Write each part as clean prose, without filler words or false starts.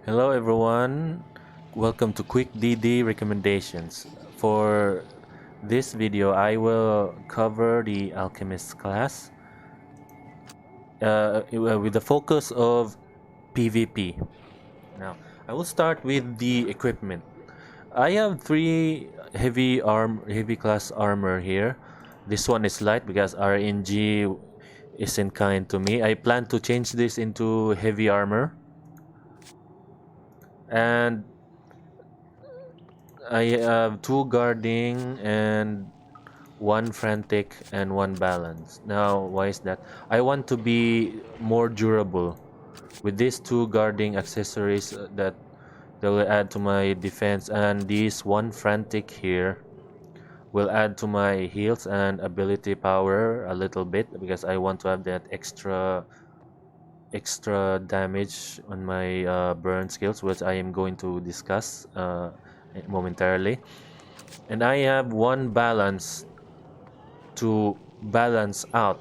Hello everyone, welcome to Quick DD recommendations. For this video I will cover the Alchemist class with the focus of PvP. Now I will start with the equipment. I have three heavy class armor here. This one is light because RNG isn't kind to me. I plan to change this into heavy armor, and I have two guarding and one frantic and one balance. Now, why is that? I want to be more durable with these two guarding accessories that they will add to my defense, and this one frantic here will add to my heals and ability power a little bit because I want to have that extra damage on my burn skills, which I am going to discuss momentarily. And I have one balance to balance out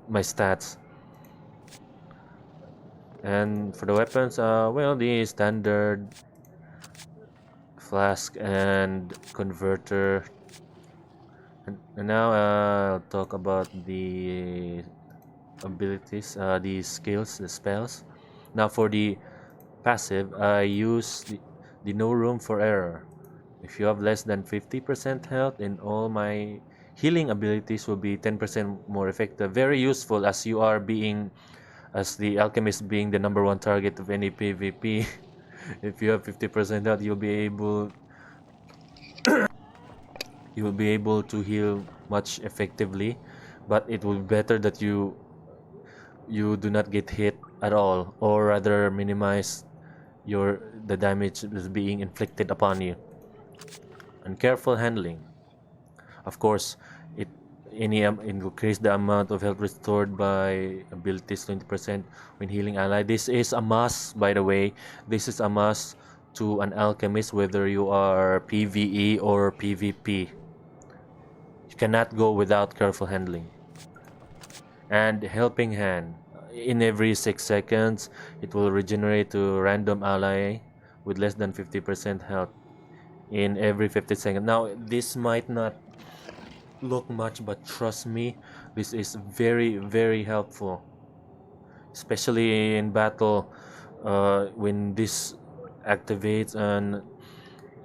my stats. And for the weapons, well, the standard flask and converter. And now I'll talk about the abilities, the skills, the spells. Now for the passive, I use the no room for error. If you have less than 50% health, in all my healing abilities will be 10% more effective. Very useful as you are being, as the alchemist being the number one target of any PvP. If you have 50% health, you'll be able to heal much effectively. But it will be better that you do not get hit at all, or rather minimize the damage that is being inflicted upon you. And careful handling. Of course, it increase the amount of health restored by abilities 20% when healing ally. This is a must, by the way. This is a must to an alchemist, whether you are PvE or PvP. You cannot go without careful handling. And helping hand. In every 6 seconds, it will regenerate to random ally with less than 50% health in every 50 seconds. Now, this might not look much, but trust me, this is very, very helpful, especially in battle. When this activates, and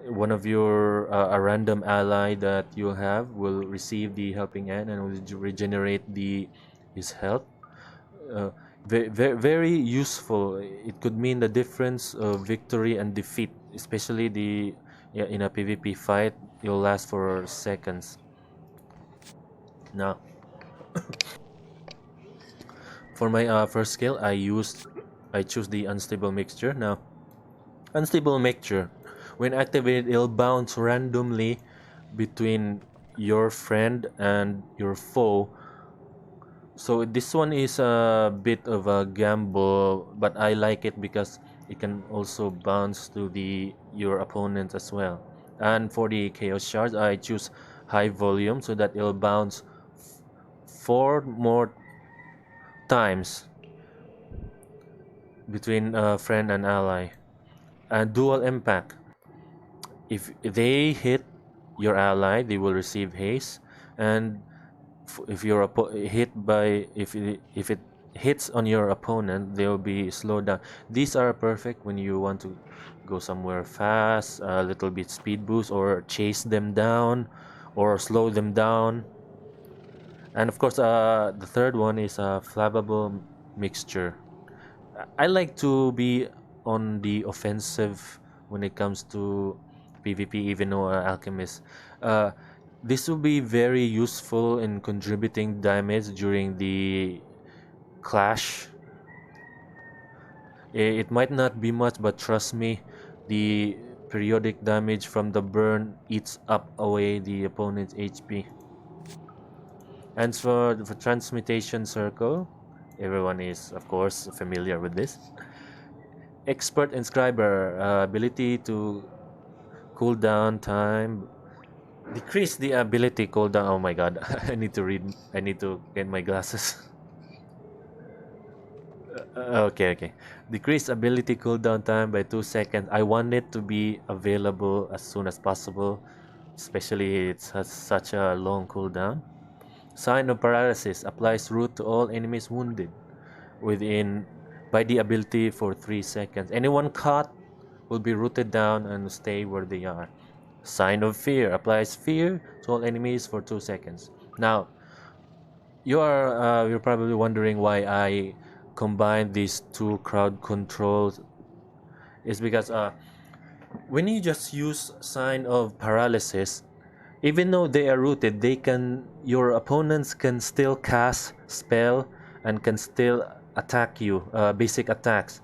one of your a random ally that you have will receive the helping hand and will regenerate his health. uh, very useful. It could mean the difference of victory and defeat, especially in a PvP fight. It'll last for seconds. Now, for my first skill, I choose the unstable mixture. Now, unstable mixture, when activated, it'll bounce randomly between your friend and your foe. So this one is a bit of a gamble, but I like it because it can also bounce to your opponent as well. And for the chaos shards, I choose high volume so that it'll bounce 4 more times between friend and ally. And dual impact. If they hit your ally, they will receive haste, and if you're if it hits on your opponent, they'll be slowed down. These are perfect when you want to go somewhere fast, a little bit speed boost, or chase them down, or slow them down. And of course, the third one is a flammable mixture. I like to be on the offensive when it comes to PvP, even though alchemist. Uh, this will be very useful in contributing damage during the clash. It might not be much, but trust me, the periodic damage from the burn eats up away the opponent's HP. And for the transmutation circle, everyone is of course familiar with this. Expert inscriber, ability to cool down time, decrease the ability cooldown. Oh my god, I need to get my glasses. Okay. Decrease ability cooldown time by 2 seconds. I want it to be available as soon as possible, especially it has such a long cooldown. Sign of paralysis applies root to all enemies wounded within by the ability for 3 seconds. Anyone caught will be rooted down and stay where they are. Sign of fear applies fear to all enemies for 2 seconds. Now, you're probably wondering why I combine these two crowd controls. Is because when you just use sign of paralysis, even though they are rooted, they can your opponents can still cast spell and can still attack you, basic attacks.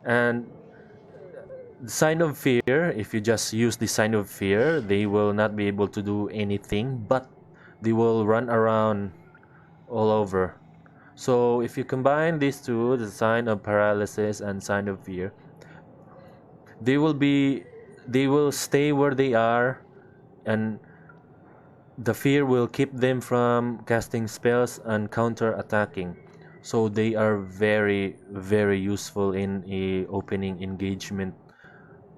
And the sign of fear, if you just use the sign of fear, they will not be able to do anything, but they will run around all over. So if you combine these two, the sign of paralysis and sign of fear, they will be they will stay where they are, and the fear will keep them from casting spells and counter attacking. So they are very very useful in a opening engagement.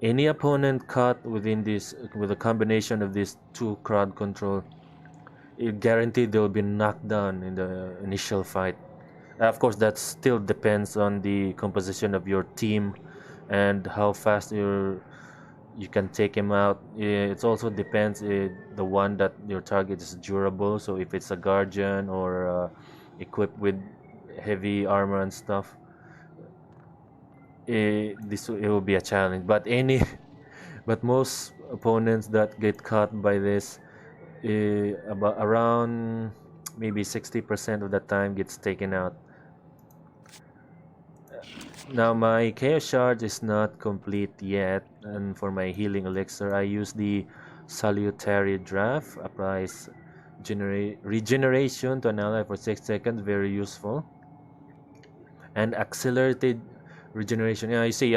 Any opponent caught within this with a combination of these two crowd control, it guaranteed they'll be knocked down in the initial fight. Of course, that still depends on the composition of your team and how fast you can take him out. It also depends the one that your target is durable. So if it's a guardian or equipped with heavy armor and stuff, it will be a challenge. But any but most opponents that get caught by this, about around maybe 60% of the time gets taken out. Now my chaos shard is not complete yet, and for my healing elixir I use the salutary draft. Applies regeneration to an ally for 6 seconds, very useful. And accelerated regeneration. Yeah, you see,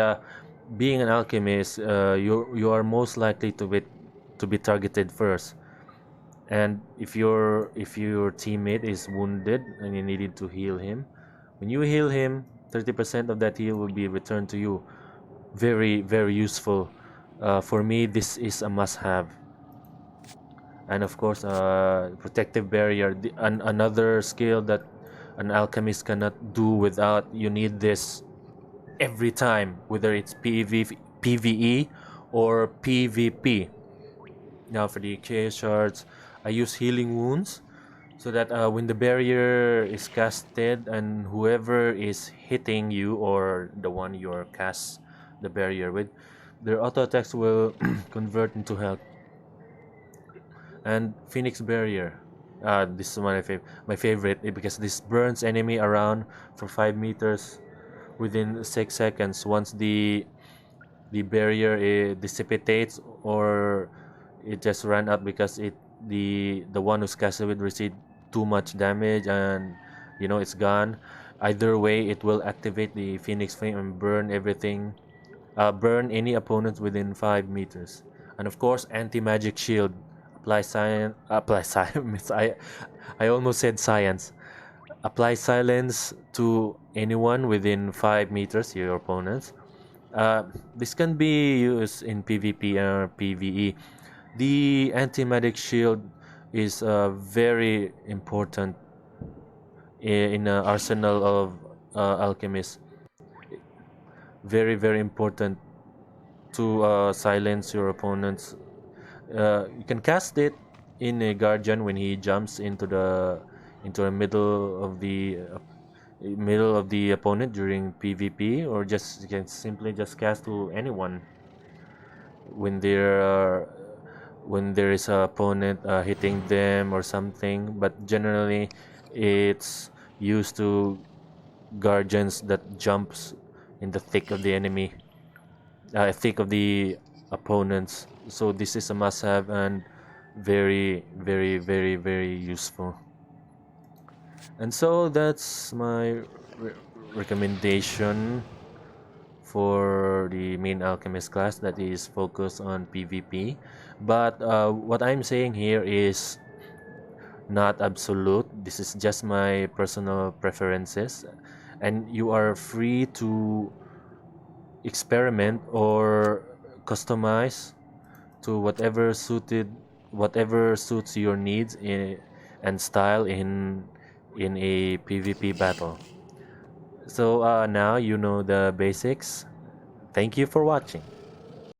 being an alchemist, you are most likely to be targeted first. And if your teammate is wounded and you needed to heal him, when you heal him, 30% of that heal will be returned to you. Very very useful. For me, this is a must-have. And of course, protective barrier, another skill that an alchemist cannot do without. You need this every time, whether it's PvE or PvP. Now for the chaos shards, I use healing wounds so that when the barrier is casted and whoever is hitting you or the one you're cast the barrier with, their auto attacks will convert into health. And Phoenix Barrier, this is my favorite, because this burns enemy around for 5 meters within 6 seconds once the barrier dissipates, or it just ran out because the one who's casted with received too much damage, and it's gone. Either way, it will activate the Phoenix Flame and burn everything, burn any opponents within 5 meters. And of course, anti-magic shield. Apply science. I almost said science. Apply silence to anyone within 5 meters, your opponents. This can be used in PvP or PvE. The anti-magic shield is very important in an arsenal of alchemists. Very very important to silence your opponents. You can cast it in a guardian when he jumps into the middle of the opponent during PvP, or just you can simply just cast to anyone when there is a opponent hitting them or something. But generally, it's used to guardians that jumps in the thick of the enemy, thick of the opponents. So this is a must-have and very very very very useful. And so that's my recommendation for the main alchemist class that is focused on PvP. But what I'm saying here is not absolute. This is just my personal preferences. and you are free to experiment or customize to whatever suits your needs and style in a PvP battle. So now you know the basics. Thank you for watching.